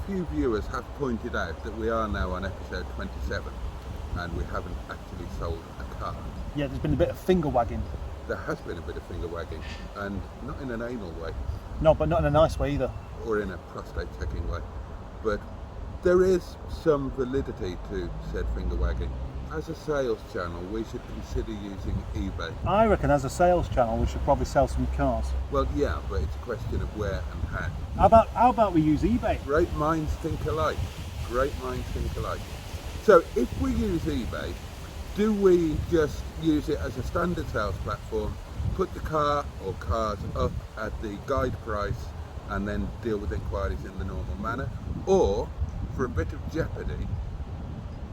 few viewers have pointed out that we are now on episode 27 and we haven't actually sold a car. Yeah, there's been a bit of finger wagging. There has been a bit of finger wagging, and not in an anal way. No, but not in a nice way either. Or in a prostate checking way. But there is some validity to said finger wagging. As a sales channel, we should consider using eBay. I reckon as a sales channel we should probably sell some cars. Well, yeah, but it's a question of where and how. How about we use eBay? Great minds think alike. Great minds think alike. So if we use eBay, do we just use it as a standard sales platform, put the car or cars up at the guide price and then deal with inquiries in the normal manner? Or, for a bit of jeopardy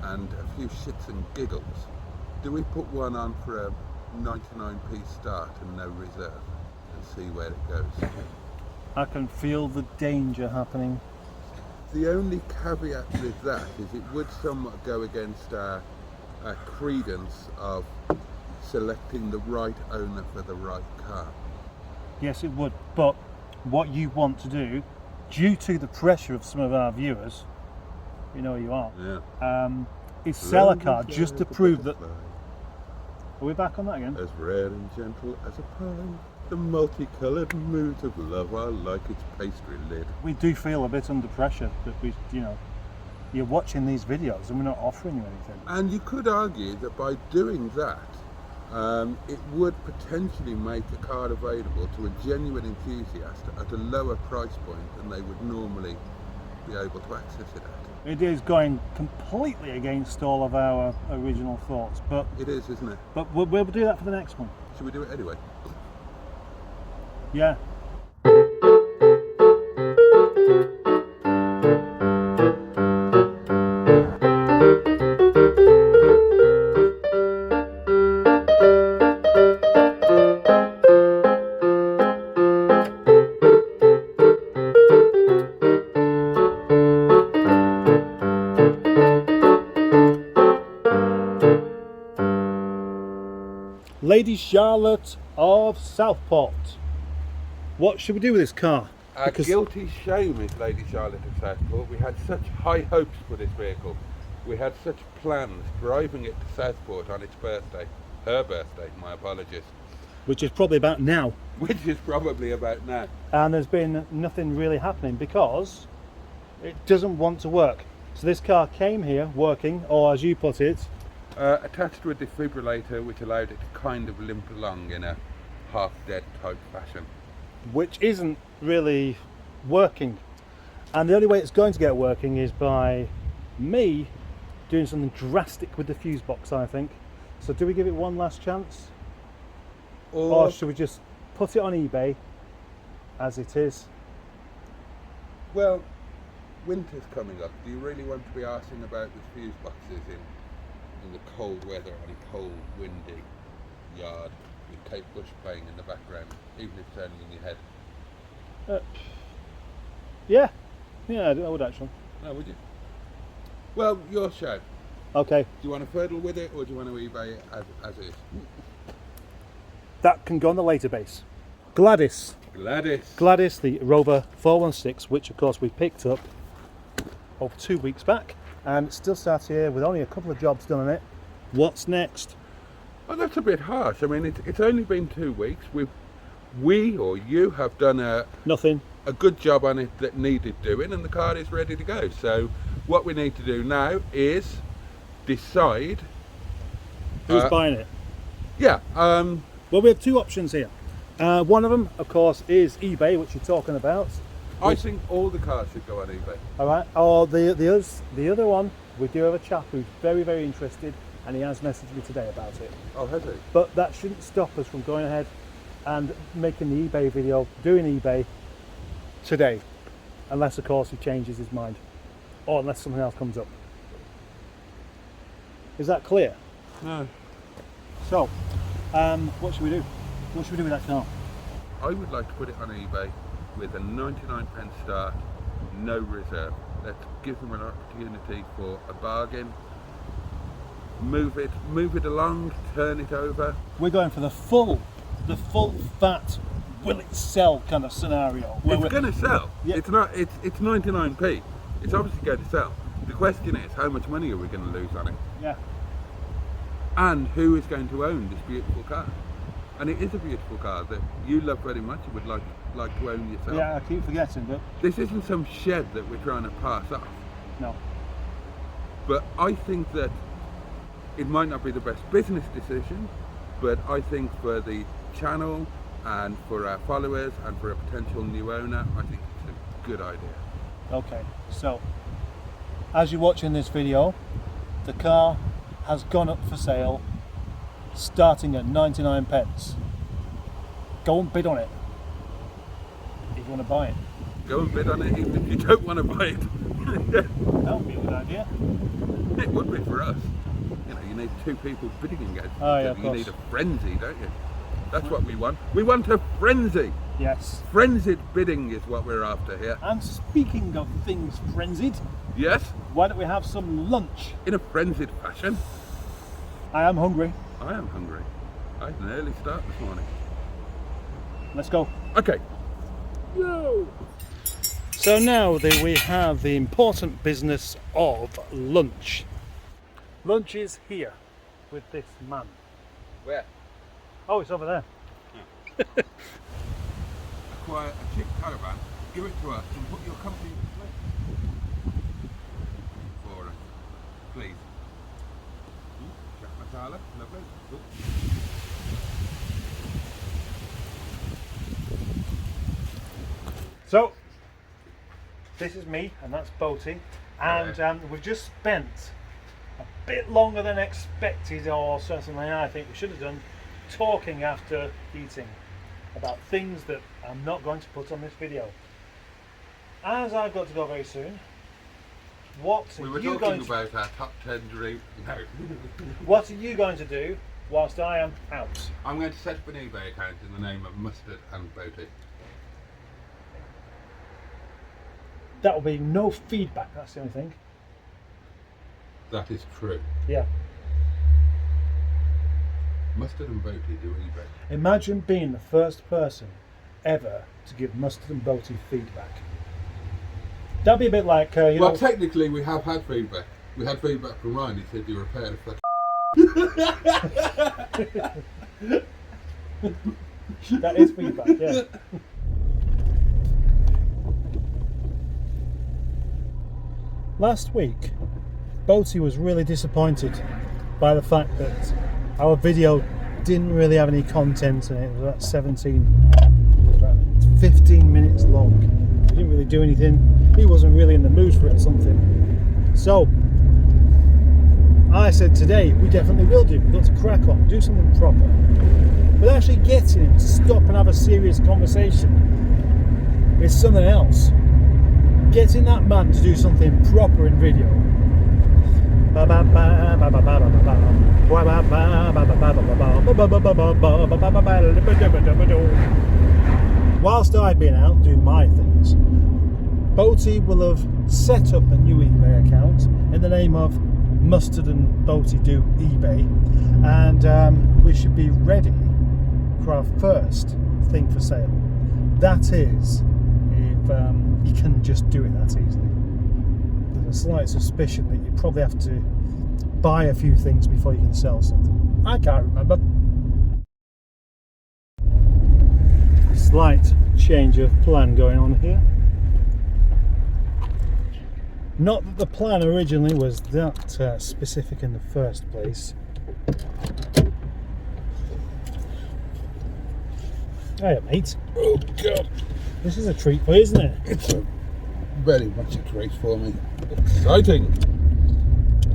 and a few shits and giggles, do we put one on for a 99p start and no reserve and see where it goes? I can feel the danger happening. The only caveat with that is it would somewhat go against our credence of selecting the right owner for the right car. Yes, it would, but what you want to do, due to the pressure of some of our viewers, you know who you are, is sell a car just to prove that... Are we back on that again? As rare and gentle as a pie, the multicoloured moods of love are like its pastry lid. We do feel a bit under pressure that you're watching these videos and we're not offering you anything. And you could argue that by doing that, it would potentially make a car available to a genuine enthusiast at a lower price point than they would normally be able to access it at. It is going completely against all of our original thoughts, but it is, isn't it? But we'll do that for the next one. Should we do it anyway? Yeah. Lady Charlotte of Southport. What should we do with this car? Our guilty shame is Lady Charlotte of Southport. We had such high hopes for this vehicle. We had such plans driving it to Southport on its birthday. Her birthday, my apologies. Which is probably about now. Which is probably about now. And there's been nothing really happening because it doesn't want to work. So this car came here working, or as you put it, attached to a defibrillator which allowed it to kind of limp along in a half-dead type fashion. Which isn't really working. And the only way it's going to get working is by me doing something drastic with the fuse box, I think. So do we give it one last chance? Or should we just put it on eBay as it is? Well, winter's coming up. Do you really want to be arsing about with fuse boxes in the cold weather on a cold, windy yard with Kate Bush playing in the background, even if it's only in your head? Yeah, I would actually. No, would you? Well, your show. Okay. Do you want to fiddle with it, or do you want to eBay it as is? That can go on the later base. Gladys, the Rover 416, which of course we picked up over 2 weeks back, and it still sat here with only a couple of jobs done on it. What's next? Well, that's a bit harsh. I mean, it's only been 2 weeks. We or you have done a good job on it that needed doing, and the car is ready to go. So what we need to do now is decide who's buying it. Yeah. Well, we have two options here. One of them, of course, is eBay, which you're talking about. I think all the cars should go on eBay. All right. Or the other one, we do have a chap who's very, very interested, and he has messaged me today about it. Oh, has he? But that shouldn't stop us from going ahead and making the eBay video, doing eBay today, unless, of course, he changes his mind, or unless something else comes up. Is that clear? No. So, what should we do? What should we do with that car? I would like to put it on eBay with a 99 pence start, no reserve. Let's give them an opportunity for a bargain. Move it along, turn it over. We're going for the full fat, will it sell kind of scenario. It's going to sell. Yeah. It's 99p. It's obviously going to sell. The question is, how much money are we going to lose on it? Yeah. And who is going to own this beautiful car? And it is a beautiful car that you love very much and would like to own yourself. Yeah, I keep forgetting, but This isn't some shed that we're trying to pass off. no. But I think that it might not be the best business decision, but I think for the channel and for our followers and for a potential new owner, I think it's a good idea. Okay, so as you're watching this video, the car has gone up for sale, starting at 99 pence. Go and bid on it if you want to buy it. Go and bid on it even if you don't want to buy it. That would be a good idea. It would be for us. You know, you need two people bidding against each Oh, yeah, other. of You course. need a frenzy, don't you? That's what we want. We want a frenzy. Yes. Frenzied bidding is what we're after here. And speaking of things frenzied, Yes, why don't we have some lunch? in a frenzied fashion. I am hungry. I am hungry. I had an early start this morning. Let's go. Okay. Yo. So now we have the important business of lunch. Lunch is here with this man. Where? Oh, it's over there. Acquire a chick caravan, give it to us, and put your company in place for us, please. Chap masala, lovely. Good. So, this is me, and that's Boaty, and we've just spent a bit longer than expected, or certainly I think we should have done, talking after eating about things that I'm not going to put on this video. As I've got to go very soon, what We are were you talking going to, about our top 10 dream. No. what are you going to do whilst I am out? I'm going to set up an eBay account in the name of Mustard and Boaty. That will be no feedback, that's the only thing. That is true. Yeah. Mustard and Boaty do eBay. Imagine being the first person ever to give Mustard and Boaty feedback. That'd be a bit like, you Well, know... technically we have had feedback. We had feedback from Ryan. He said you were a pair of fucking... That is feedback, yeah. Last week, Boaty was really disappointed by the fact that our video didn't really have any content in it. It was about 15 minutes long. We didn't really do anything. He wasn't really in the mood for it or something. So, I said today, we definitely will do. We've got to crack on, do something proper. But actually getting him to stop and have a serious conversation is something else. Getting that man to do something proper in video. Whilst I've been out doing my things, Boaty will have set up a new eBay account in the name of Mustard and Boaty Do eBay, and we should be ready for our first thing for sale. That is, if you can just do it that easily. There's a slight suspicion that you probably have to buy a few things before you can sell something. I can't remember. Slight change of plan going on here. Not that the plan originally was that specific in the first place. Hiya, mate. Oh, God. This is a treat for you, isn't it? It's a very much a treat for me. Exciting.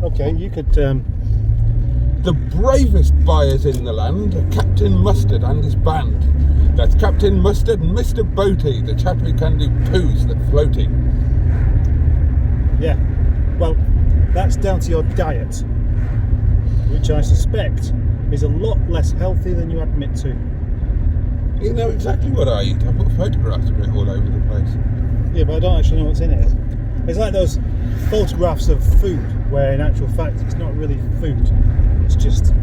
Okay, you could... The bravest buyers in the land are Captain Mustard and his band. That's Captain Mustard and Mr. Boaty, the chap who can do poos that floaty. Yeah, well, that's down to your diet, which I suspect is a lot less healthy than you admit to. You know exactly what I eat. I put photographs of it all over the place. Yeah, but I don't actually know what's in it. It's like those photographs of food, where in actual fact it's not really food. It's just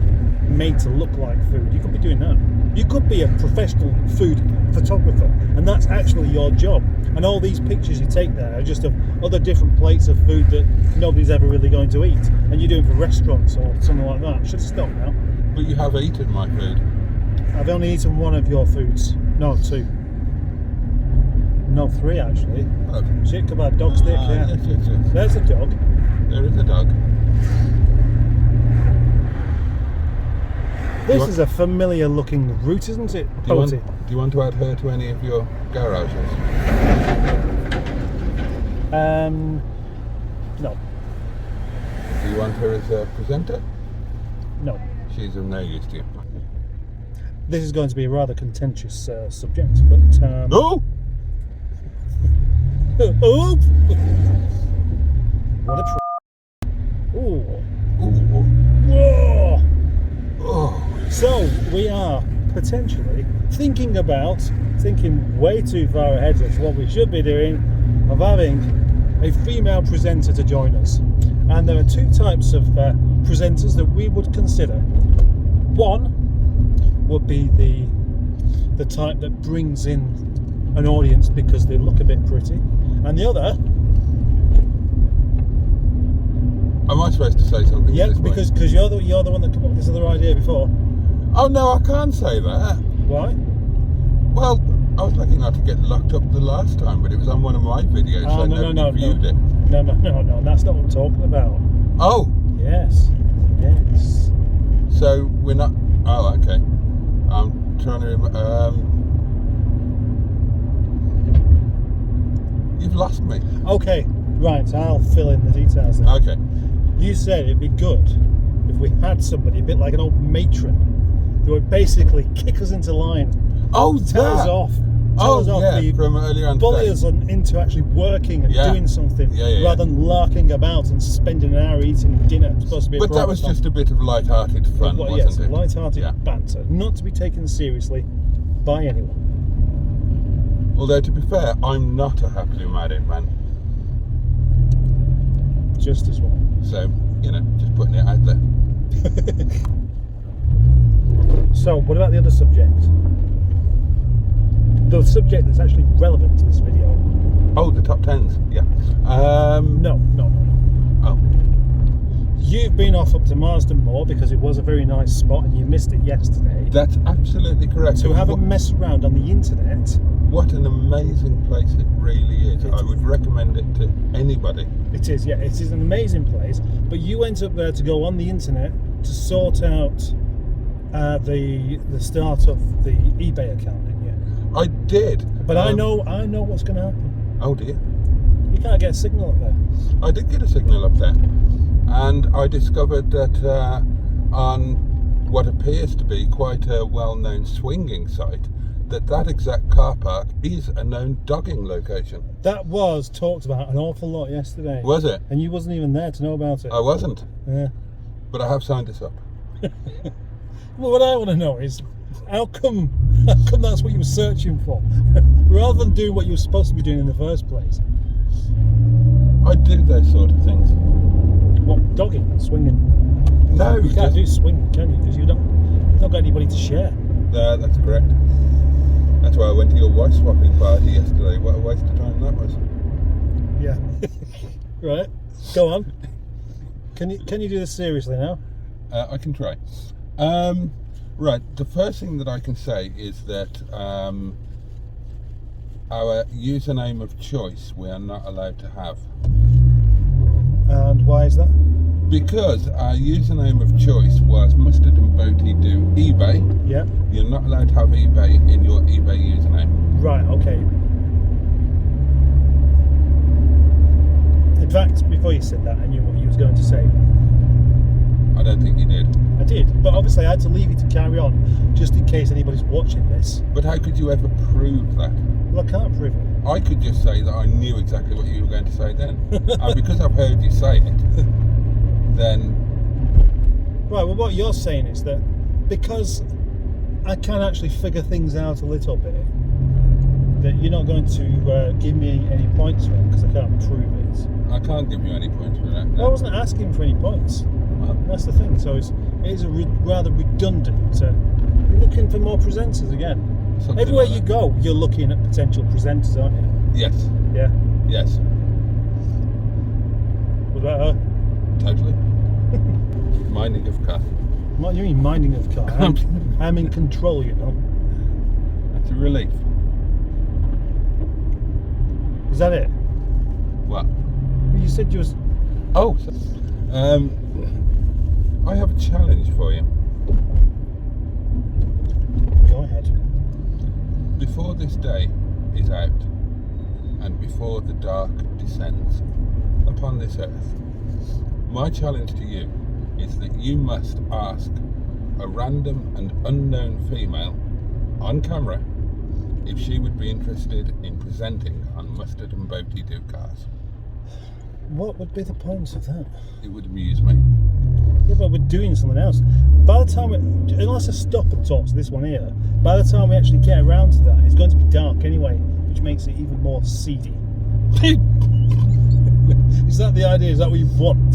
made to look like food. You could be doing that. You could be a professional food photographer, and that's actually your job. And all these pictures you take there are just of other different plates of food that nobody's ever really going to eat, and you're doing for restaurants or something like that. Should stop now. But you have eaten my food. I've only eaten one of your foods. No, two. No, three actually. Oh. Chick kebab, dog stick, yeah. Yes. There's a dog. There is a dog. This is a familiar looking route, isn't it? Do you want to add her to any of your garages? No. Do you want her as a presenter? No. She's of no use to you. This is going to be a rather contentious subject, but... Oh! Oh! What a Ooh. Ooh. Whoa! Oh. So, we are potentially thinking way too far ahead of what we should be doing, of having a female presenter to join us. And there are two types of presenters that we would consider. One would be the type that brings in an audience because they look a bit pretty, and the other... Am I supposed to say something? Yeah, because you're the one that came up with this other idea before. Oh no, I can't say that. Why? Well, I was lucky not to get locked up the last time, but it was on one of my videos, so nobody viewed it. No, that's not what I'm talking about. Oh! Yes. So, we're not... Oh, okay. I'm trying to remember... You've lost me. Okay, right, I'll fill in the details then. Okay. You said it'd be good if we had somebody a bit like an old matron that would basically kick us into line. Oh, Tell us off. From earlier on bully today. us into actually working and doing something rather than larking about and spending an hour eating dinner. It's supposed to be But that was just a bit of light-hearted fun, wasn't it? Light-hearted banter, not to be taken seriously by anyone. Although, to be fair, I'm not a happily married man. Just as well. So, just putting it out there. So, what about the other subject? The subject that's actually relevant to this video. Oh, the top tens, yeah. No. Oh. You've been off up to Marsden Moor because it was a very nice spot and you missed it yesterday. That's absolutely correct. So have a mess around on the internet. What an amazing place it really is. I would recommend it to anybody. It is, yeah. It is an amazing place. But you went up there to go on the internet to sort out the start of the eBay account, didn't you? I did. But I know what's going to happen. Oh dear. You can't get a signal up there. I did get a signal up there. And I discovered that on what appears to be quite a well-known swinging site, that exact car park is a known dogging location. That was talked about an awful lot yesterday. Was it? And you wasn't even there to know about it. I wasn't. Yeah. But I have signed this up. Well, what I want to know is, how come that's what you were searching for? Rather than doing what you were supposed to be doing in the first place. I do those sort of things. What, dogging and swinging? No. You can't do swinging, can you? Because you've not got anybody to share. That's correct. That's why I went to your wife swapping party yesterday. What a waste of time that was. Yeah. Right. Go on. Can you do this seriously now? I can try. Right. The first thing that I can say is that our username of choice we are not allowed to have. And why is that? Because our username of choice was Mustard and Boaty Do eBay. Yeah. You're not allowed to have eBay in your eBay username. Right, okay. In fact, before you said that, I knew what you was going to say. I don't think you did. I did, but obviously I had to leave you to carry on, just in case anybody's watching this. But how could you ever prove that? Well, I can't prove it. I could just say that I knew exactly what you were going to say then. And because I've heard you say it, then... Right, well what you're saying is that because I can actually figure things out a little bit, that you're not going to give me any points for it because I can't prove it. I can't give you any points for that. No. I wasn't asking for any points. That's the thing. So it is a rather redundant You're looking for more presenters again. Something Everywhere like you that. go, you're looking at potential presenters, aren't you? Yes, Yeah. yes, What about her? totally. Minding of car. What do you mean minding of the car? I'm in control, you know. That's a relief. Is that it? What? You said you was... Oh, I have a challenge for you. Go ahead. Before this day is out, and before the dark descends upon this earth, my challenge to you is that you must ask a random and unknown female on camera if she would be interested in presenting on Mustard and Boaty Do Cars. What would be the point of that? It would amuse me. Yeah, but we're doing something else. By the time, unless I stop and talk to this one here, by the time we actually get around to that, it's going to be dark anyway, which makes it even more seedy. Is that the idea? Is that what you want?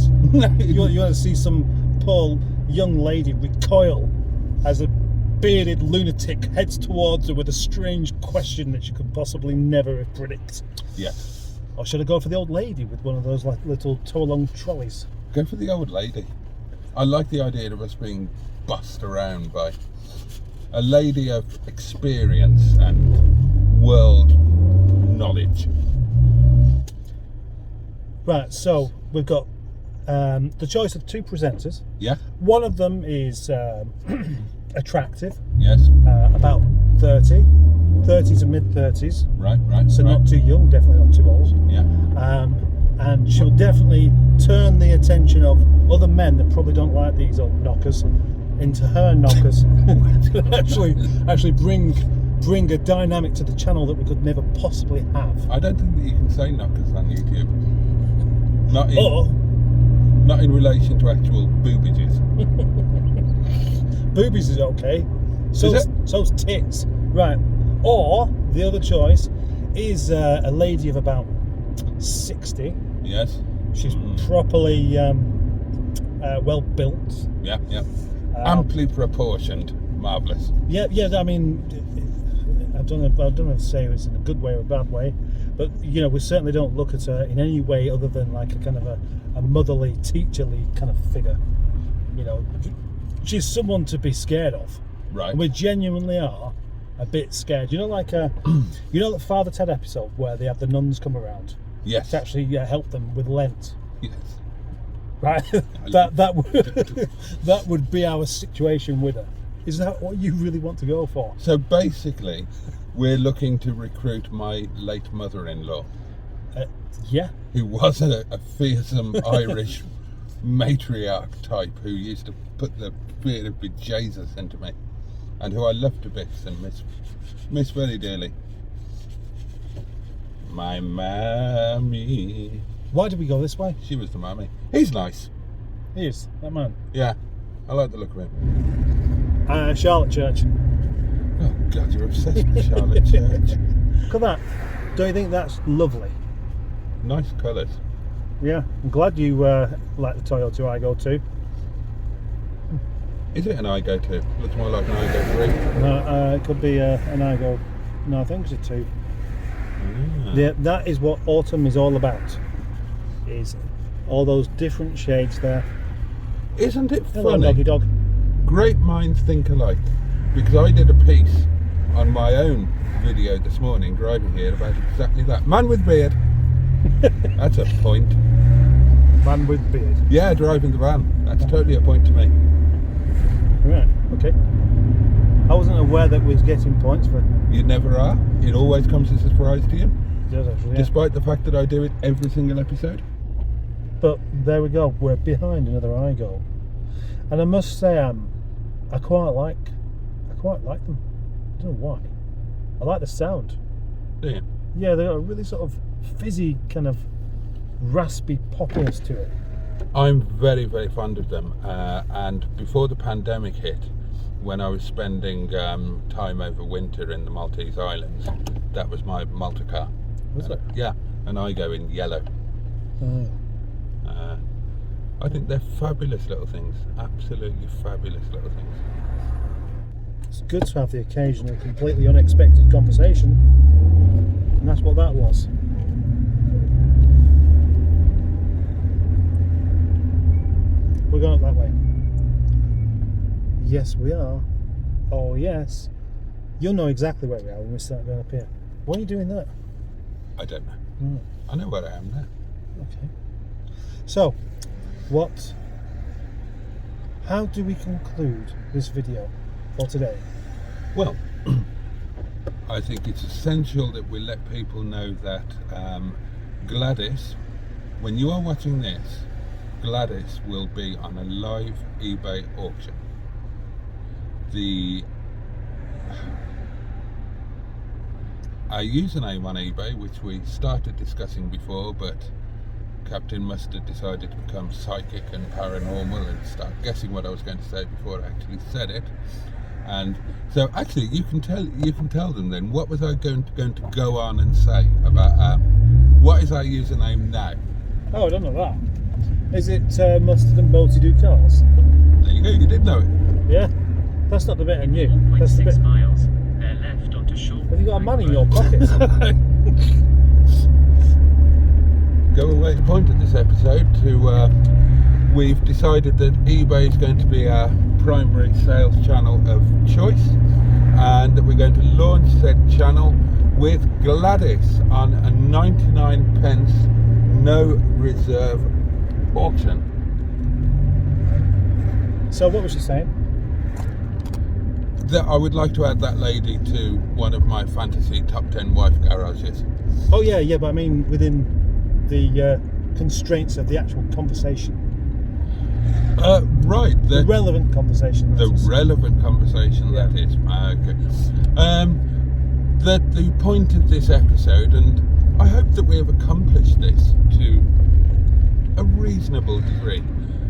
You want to see some poor young lady recoil as a bearded lunatic heads towards her with a strange question that she could possibly never predict? Yes. Or should I go for the old lady with one of those like little tow-along trolleys? Go for the old lady. I like the idea of us being bussed around by a lady of experience and world knowledge. Right, so we've got the choice of two presenters. Yeah? One of them is attractive, Yes? about 30 to mid-30s. Right. So right. not too young, definitely not too old. Yeah. And she'll definitely turn the attention of other men that probably don't like these old knockers into her knockers. actually bring a dynamic to the channel that we could never possibly have. I don't think that you can say knockers on YouTube. Not in Or relation to actual boobages. boobies is okay. Is So's tits. Right. Or the other choice is a lady of about 60. Yes? She's properly well built. Yeah. Amply proportioned. Marvellous. Yeah. I mean, I don't know if to say it's in a good way or a bad way, but you know, we certainly don't look at her in any way other than like a kind of a motherly, teacherly kind of figure. You know, she's someone to be scared of. Right. And we genuinely are a bit scared. You know, like you know, the Father Ted episode where they have the nuns come around Yes. to actually help them with Lent. Yes. Right, that would be our situation with her. Is that what you really want to go for? So basically, we're looking to recruit my late mother-in-law, Yeah. who was a fearsome Irish matriarch type who used to put the fear of bejesus into me, and who I love to bits and miss very dearly. My mammy. Why did we go this way? She was the mammy. He's nice. He is, that man. Yeah, I like the look of him. Charlotte Church. Oh God, you're obsessed with Charlotte Church. Look at that. Don't you think that's lovely? Nice colours. Yeah, I'm glad you like the Toyota Igo too. Is it an Igo 2? Looks more like an Igo 3. No, it could be an Igo. No, I think it's a 2. Ah. Yeah, that is what autumn is all about. Is all those different shades there. Isn't it Hello, funny? doggy dog. Great minds think alike. Because I did a piece on my own video this morning driving here about exactly that. Man with beard. That's a point. Man with beard. Yeah, driving the van. That's totally a point to me. Right. Okay. I wasn't aware that we was getting points for. You never are. It always comes as a surprise to you. It does actually. Yeah. Despite the fact that I do it every single episode. But there we go. We're behind another Igo, and I must say, I quite like them. I don't know why. I like the sound. Do you? Yeah, they got a really sort of fizzy kind of raspy poppiness to it. I'm very, very fond of them. And before the pandemic hit, when I was spending time over winter in the Maltese Islands, that was my Malta car. Was it? Yeah, and I go in yellow. Oh. I think they're fabulous little things. Absolutely fabulous little things. It's good to have the occasional completely unexpected conversation, and that's what that was. We're going up that way. Yes, we are. Oh, yes. You'll know exactly where we are when we start going up here. Why are you doing that? I don't know. I know where I am now. Okay. So, how do we conclude this video for today? Well, I think it's essential that we let people know that Gladys, when you are watching this, Gladys will be on a live eBay auction. Our username on eBay, which we started discussing before, but Captain Mustard decided to become psychic and paranormal and start guessing what I was going to say before I actually said it. And so actually you can tell them then, what was I going to go on and say about what is our username now? Oh, I don't know that. Is it Mustard and Boaty Do Cars? There you go, you did know it. Yeah, that's not the bit I knew. That's the bit. miles. They're left onto shore. Have you got a man in your pocket? Go away. The point of this episode we've decided that eBay is going to be our primary sales channel of choice, and that we're going to launch said channel with Gladys on a 99 pence no reserve auction. So what was she saying? That I would like to add that lady to one of my fantasy top 10 wife garages. Oh yeah, but I mean within the constraints of the actual conversation. Right. The relevant conversation. The relevant conversation, yeah. That is. Okay. The point of this episode, and I hope that we have accomplished this to a reasonable degree.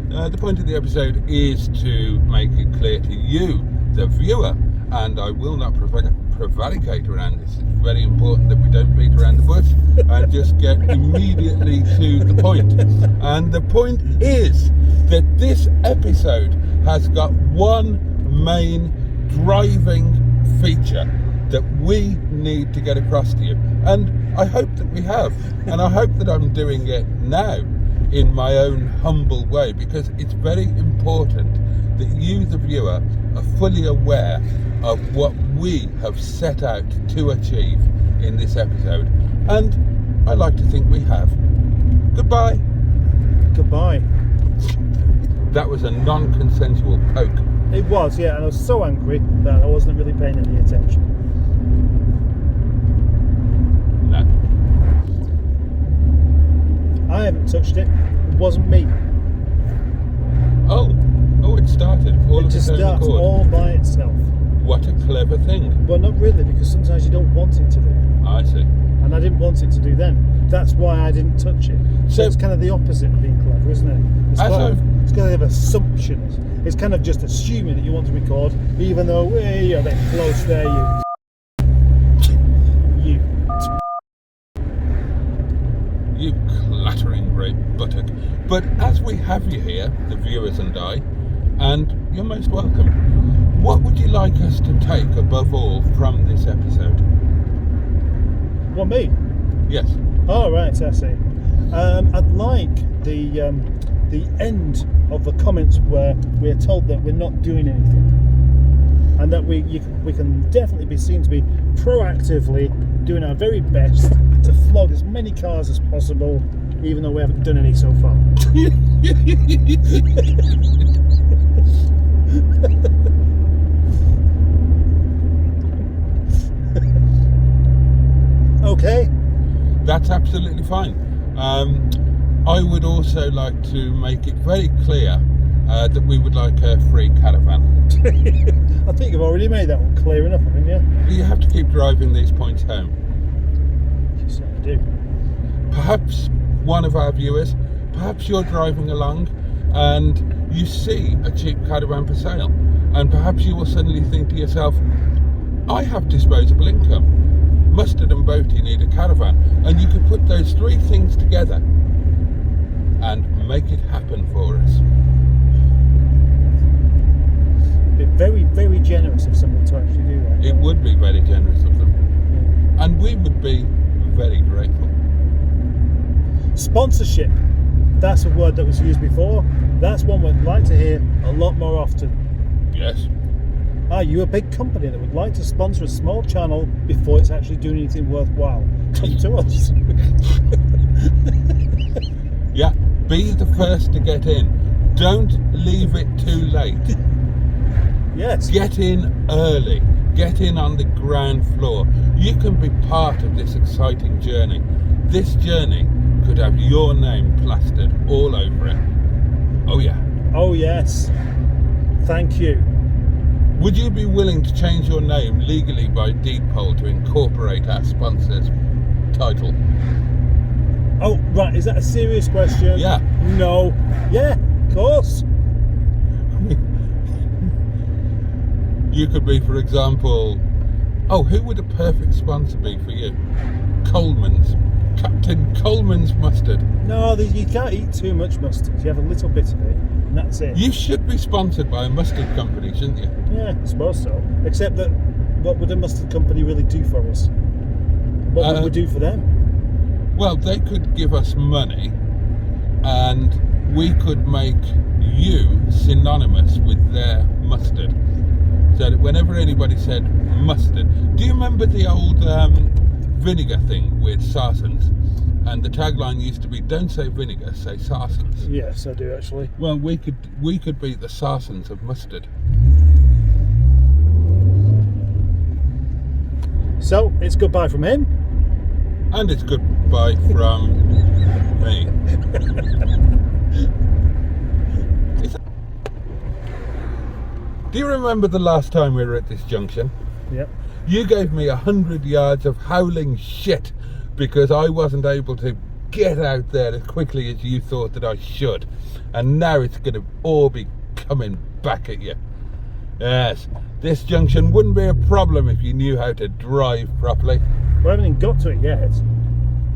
The point of the episode is to make it clear to you, the viewer, and I will not prevaricate around this. It's very important that we don't beat around the bush and just get immediately to the point. And the point is that this episode has got one main driving feature that we need to get across to you, and I hope that we have, and I hope that I'm doing it now in my own humble way, because it's very important that you, the viewer, are fully aware of what we have set out to achieve in this episode, and I like to think we have. Goodbye. Goodbye. That was a non-consensual poke. It was, yeah, and I was so angry that I wasn't really paying any attention. No. I haven't touched it. It wasn't me. Oh, it started. All It of just its own starts accord. all by itself. What a clever thing. Well, not really, because sometimes you don't want it to do. I see. And I didn't want it to do then. That's why I didn't touch it. So it's kind of the opposite of being clever, isn't it? It's kind of assumptions. It's kind of just assuming that you want to record, even though you're a bit close there, You clattering great buttock. But as we have you here, the viewers and I, and you're most welcome, what would you like us to take above all from this episode? What, me? Yes. Oh, right, I see. I'd like the end of the comments where we're told that we're not doing anything, and that we can definitely be seen to be proactively doing our very best to flog as many cars as possible, even though we haven't done any so far. Okay. That's absolutely fine. I would also like to make it very clear that we would like a free caravan. I think you've already made that one clear enough, haven't you? You have to keep driving these points home. You certainly do. Perhaps one of our viewers, perhaps you're driving along and you see a cheap caravan for sale, and perhaps you will suddenly think to yourself, I have disposable income. Mustard and Boaty need a caravan, and you could put those three things together and make it happen for us. Be very, very generous of somebody to actually do that. It would be very generous of them. And we would be very grateful. Sponsorship. That's a word that was used before. That's one we'd like to hear a lot more often. Yes. Are you a big company that would like to sponsor a small channel before it's actually doing anything worthwhile? Come to us. Yeah, be the first to get in. Don't leave it too late. Yes. Get in early. Get in on the ground floor. You can be part of this exciting journey. This journey could have your name plastered all over it. Oh yeah. Oh yes. Thank you. Would you be willing to change your name legally by deed poll to incorporate our sponsor's title? Oh, right. Is that a serious question? Yeah. No. Yeah, of course. You could be, for example, who would a perfect sponsor be for you? Coleman's. Captain Coleman's Mustard. No, you can't eat too much mustard. You have a little bit of it, and that's it. You should be sponsored by a mustard company, shouldn't you? Yeah, I suppose so. Except that, what would a mustard company really do for us? What would we do for them? Well, they could give us money and we could make you synonymous with their mustard. So that whenever anybody said mustard, do you remember the old vinegar thing with Sarsens? And the tagline used to be, don't say vinegar, say Sarsens. Yes, I do actually. Well, we could be the Sarsens of mustard. So, it's goodbye from him. And it's goodbye from me. Do you remember the last time we were at this junction? Yep. You gave me 100 yards of howling shit because I wasn't able to get out there as quickly as you thought that I should. And now it's going to all be coming back at you. Yes, this junction wouldn't be a problem if you knew how to drive properly. We haven't even got to it yet.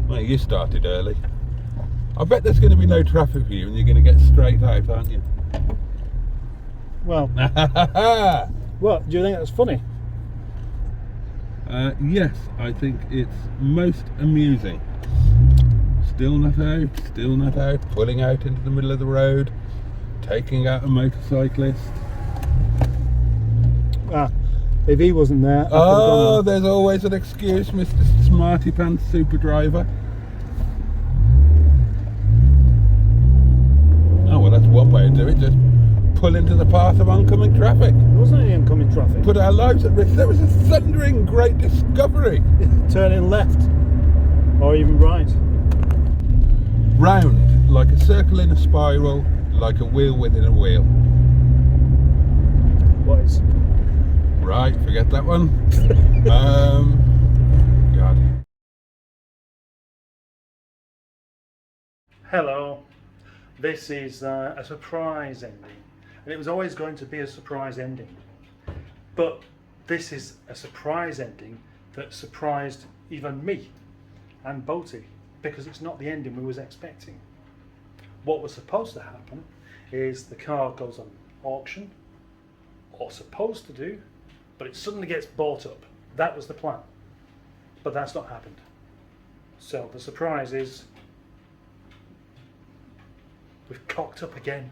Well, you started early. I bet there's going to be no traffic for you and you're going to get straight out, aren't you? Well, what? Do you think that's funny? Yes, I think it's most amusing. Still not out, pulling out into the middle of the road, taking out a motorcyclist. If he wasn't there, I could've Oh, gone there's always an excuse, Mr. Smarty Pants Super Driver. Oh, well, that's one way to do it. Just pull into the path of oncoming traffic. There wasn't any oncoming traffic. Put our lives at risk. There was a thundering great discovery. Turning left, or even right. Round, like a circle in a spiral, like a wheel within a wheel. What is? Right, forget that one. God. Hello. This is a surprise ending, and it was always going to be a surprise ending. But this is a surprise ending that surprised even me and Boaty, because it's not the ending we was expecting. What was supposed to happen is the car goes on auction, or supposed to do, but it suddenly gets bought up. That was the plan, but that's not happened. So the surprise is we've cocked up again.